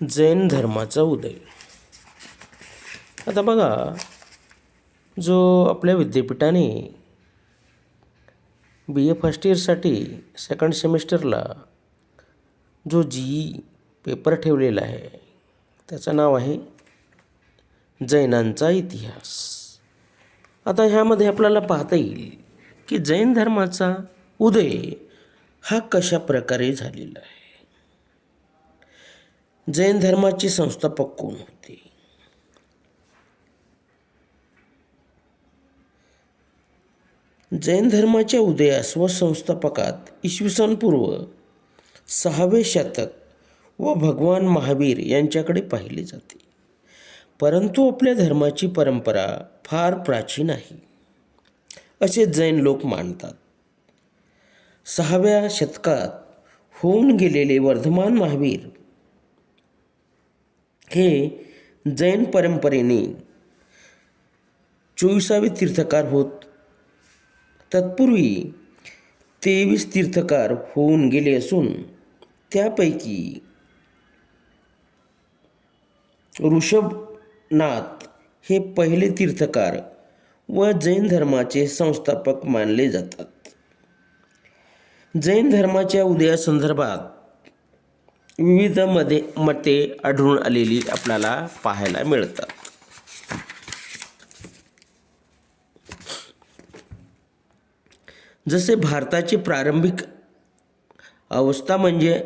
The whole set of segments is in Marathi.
जैन धर्माचा उदय. आता बघा, जो आपल्या विद्यापीठाने BA फर्स्ट इयरसाठी सेकंड सेमिस्टरला जो GE पेपर ठेवलेला आहे त्याचं नाव आहे जैनांचा इतिहास. आता ह्यामध्ये आपल्याला पाहता येईल की जैन धर्माचा उदय हा कशा प्रकारे झालेला आहे. जैन धर्माचे संस्थापक कोण होते? जैन धर्माच्या उदयास व संस्थापकात इसवी पूर्व 6वे शतक व भगवान महावीर यांच्याकडे पाहिले जाते. परंतु आपल्या धर्माची परंपरा फार प्राचीन आहे असे जैन लोक मानतात. 6व्या शतकात होऊन गेलेले वर्धमान महावीर हे जैन परंपरेने 24वे तीर्थकार होत. तत्पूर्वी 23 तीर्थकार होऊन गेले असून त्यापैकी ऋषभनाथ हे पहिले तीर्थकार व जैन धर्माचे संस्थापक मानले जातात. जैन धर्माच्या उदयासंदर्भात विविध मते आढळून आलेली आपल्याला पाहायला मिळतात. जसे भारताची प्रारंभिक अवस्था म्हणजे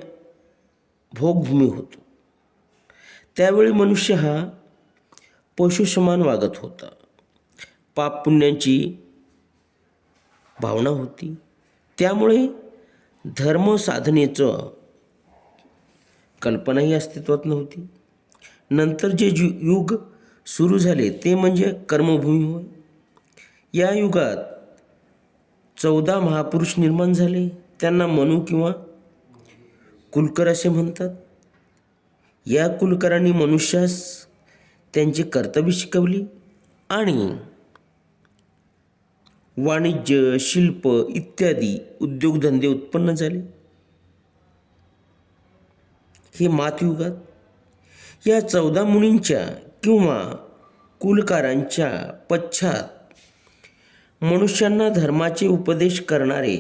भोगभूमी होतो. त्यावेळी मनुष्य हा पशुसमान वागत होता. पाप पुण्यांची भावना होती. त्यामुळे धर्म साधनेचं कल्पनाही अस्तित्वात नव्हती. नंतर जे युग सुरू झाले ते म्हणजे कर्मभूमी होय. या युगात 14 महापुरुष निर्माण झाले. त्यांना मनु किंवा कुलकर असे म्हणतात. या कुलकरांनी मनुष्यास त्यांची कर्तव्य शिकवली आणि वाणिज्य, शिल्प इत्यादी उद्योगधंदे उत्पन्न झाले. हे मातयुगात या 14 मुनींच्या किंवा कुलकारांच्या पश्चात मनुष्यांना धर्माचे उपदेश करणारे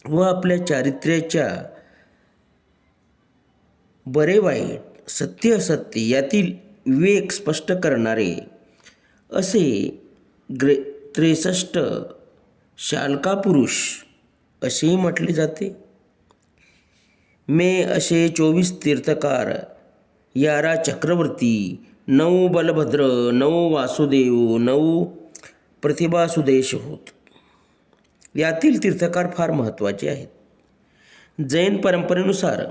व आपल्या चारित्र्याच्या बरे वाईट, सत्य असत्य यातील विवेक स्पष्ट करणारे असे 63 शालका पुरुष असेही म्हटले जाते. असे 24 तीर्थकार, 11 चक्रवर्ती, 9 बलभद्र, 9 वासुदेव, 9 प्रतिभासुदेश होत. यातील तीर्थकार फार महत्त्वाचे आहेत. जैन परंपरेनुसार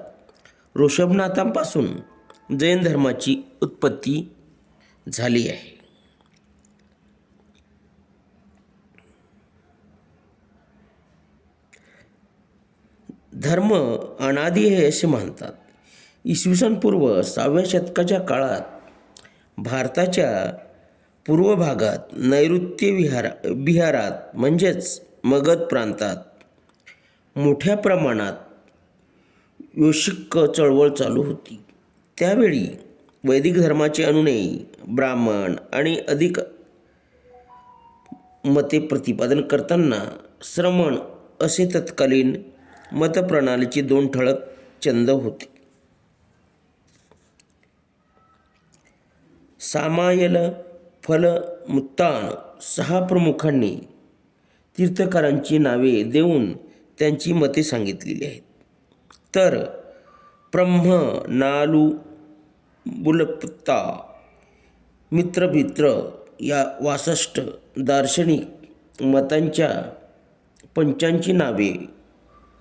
ऋषभनाथांपासून जैन धर्माची उत्पत्ती झाली आहे. धर्म अनादी आहे असे मानतात. इसवी पूर्व 6व्या शतकाच्या काळात भारताच्या पूर्व भागात नैऋत्य बिहारात म्हणजेच मगध प्रांतात मोठ्या प्रमाणात योशिक चळवळ चालू होती. त्यावेळी वैदिक धर्माचे अनुयायी ब्राह्मण आणि अधिक मते प्रतिपादन करताना श्रमण असे तत्कालीन मतप्रणालीचे 2 ठळक छंद होते. सामायल, फल, मुत्तान 6 प्रमुखांनी तीर्थकारांची नावे देऊन त्यांची मते सांगितलेली आहेत. तर ब्रह्म, नालू, बुलपत्ता, मित्रभित्र या 62 दार्शनिक मतांच्या पंचांची नावे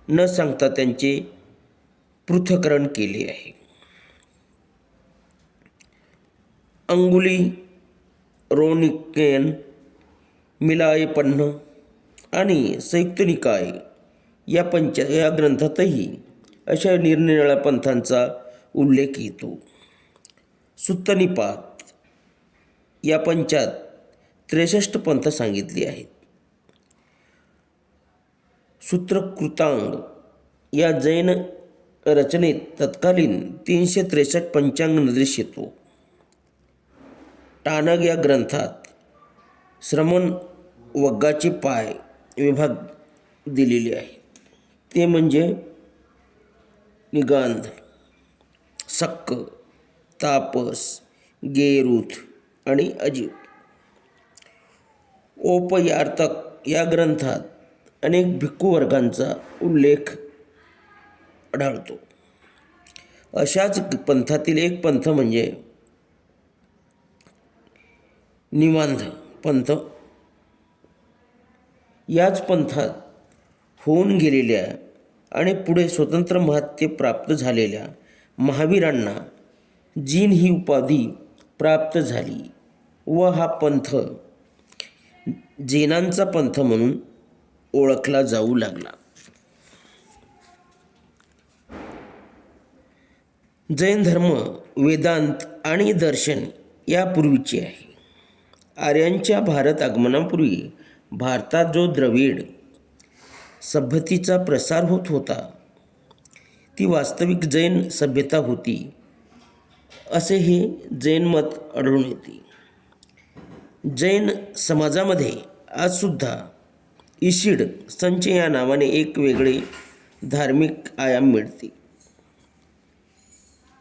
न सांगता त्यांचे पृथक्करण केले आहे. अंगुली रोनिकेन, मिलायपन्न आणि संयुक्त निकाय या ग्रंथातही अशा निरनिराळ्या पंथांचा उल्लेख येतो. सुत्तनिपात या पंचात 63 पंथ सांगितले आहेत. सूत्रकृतांग या जैन रचनेत तत्कालीन 363 पंचांग निर्देश येतो. टाणग या ग्रंथात श्रमण वग्गाचे पाय विभाग दिलेले आहे. ते म्हणजे निगांध, सक्क, तापस, गेरुथ आणि अजीव. औपयार्तक या ग्रंथात अनेक भिक्खू वर्गांचा उल्लेख आढळतो. अशाच पंथातील एक पंथ म्हणजे निवांध पंथ. याच पंथात होऊन गेलेल्या आणि पुढे स्वतंत्र महत्त्व प्राप्त झालेल्या महावीरांना जीन ही उपाधी प्राप्त झाली व हा पंथ जैनांचा पंथ म्हणून ओळखला जाऊ लागला. जैन धर्म वेदांत आणि दर्शन यापूर्वीचे आहे. आर्यांच्या भारत आगमनापूर्वी भारतात जो द्रविड सभ्यतेचा प्रसार होत होता ती वास्तविक जैन सभ्यता होती असे हे जैन मत आढळून येते. जैन समाजामध्ये आजसुद्धा इशिड संच या नावाने एक वेगळे धार्मिक आयाम मिळते.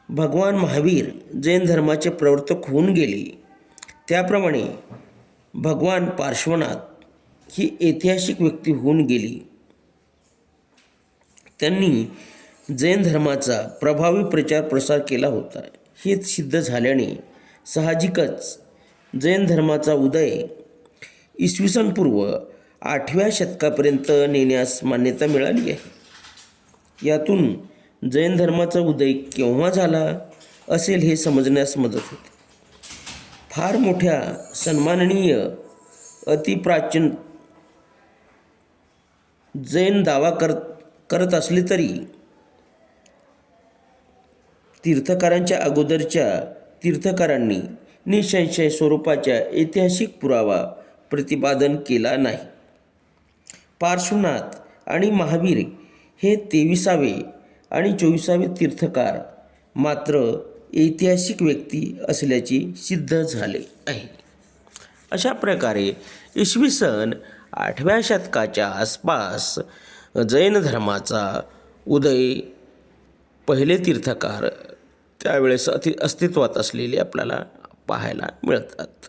भगवान महावीर जैन धर्माचे प्रवर्तक होऊन गेले त्याप्रमाणे भगवान पार्श्वनाथ ही ऐतिहासिक व्यक्ती होऊन गेली. त्यांनी जैन धर्माचा प्रभावी प्रचार प्रसार केला होता. हे सिद्ध झाल्याने साहजिकच जैन धर्माचा उदय इसवी सन पूर्व 8व्या शतकापर्यंत नेण्यास मान्यता मिळाली आहे. यातून जैन धर्माचा उदय केव्हा झाला असेल हे समजण्यास मदत होते. फार मोठ्या सन्माननीय अतिप्राचीन जैन दावा करत असले तरी तीर्थकारांच्या अगोदरच्या तीर्थकारांनी निसंशय स्वरूपाच्या ऐतिहासिक पुरावा प्रतिपादन केला नाही. पार्श्वनाथ आणि महावीर हे 23वे आणि 24वे तीर्थकार मात्र ऐतिहासिक व्यक्ती असल्याचे सिद्ध झाले आहे. अशा प्रकारे इसवी सन 8व्या शतकाच्या आसपास जैन धर्माचा उदय, पहिले तीर्थकार त्यावेळेस अस्तित्वात असलेले आपल्याला पाहायला मिळतात.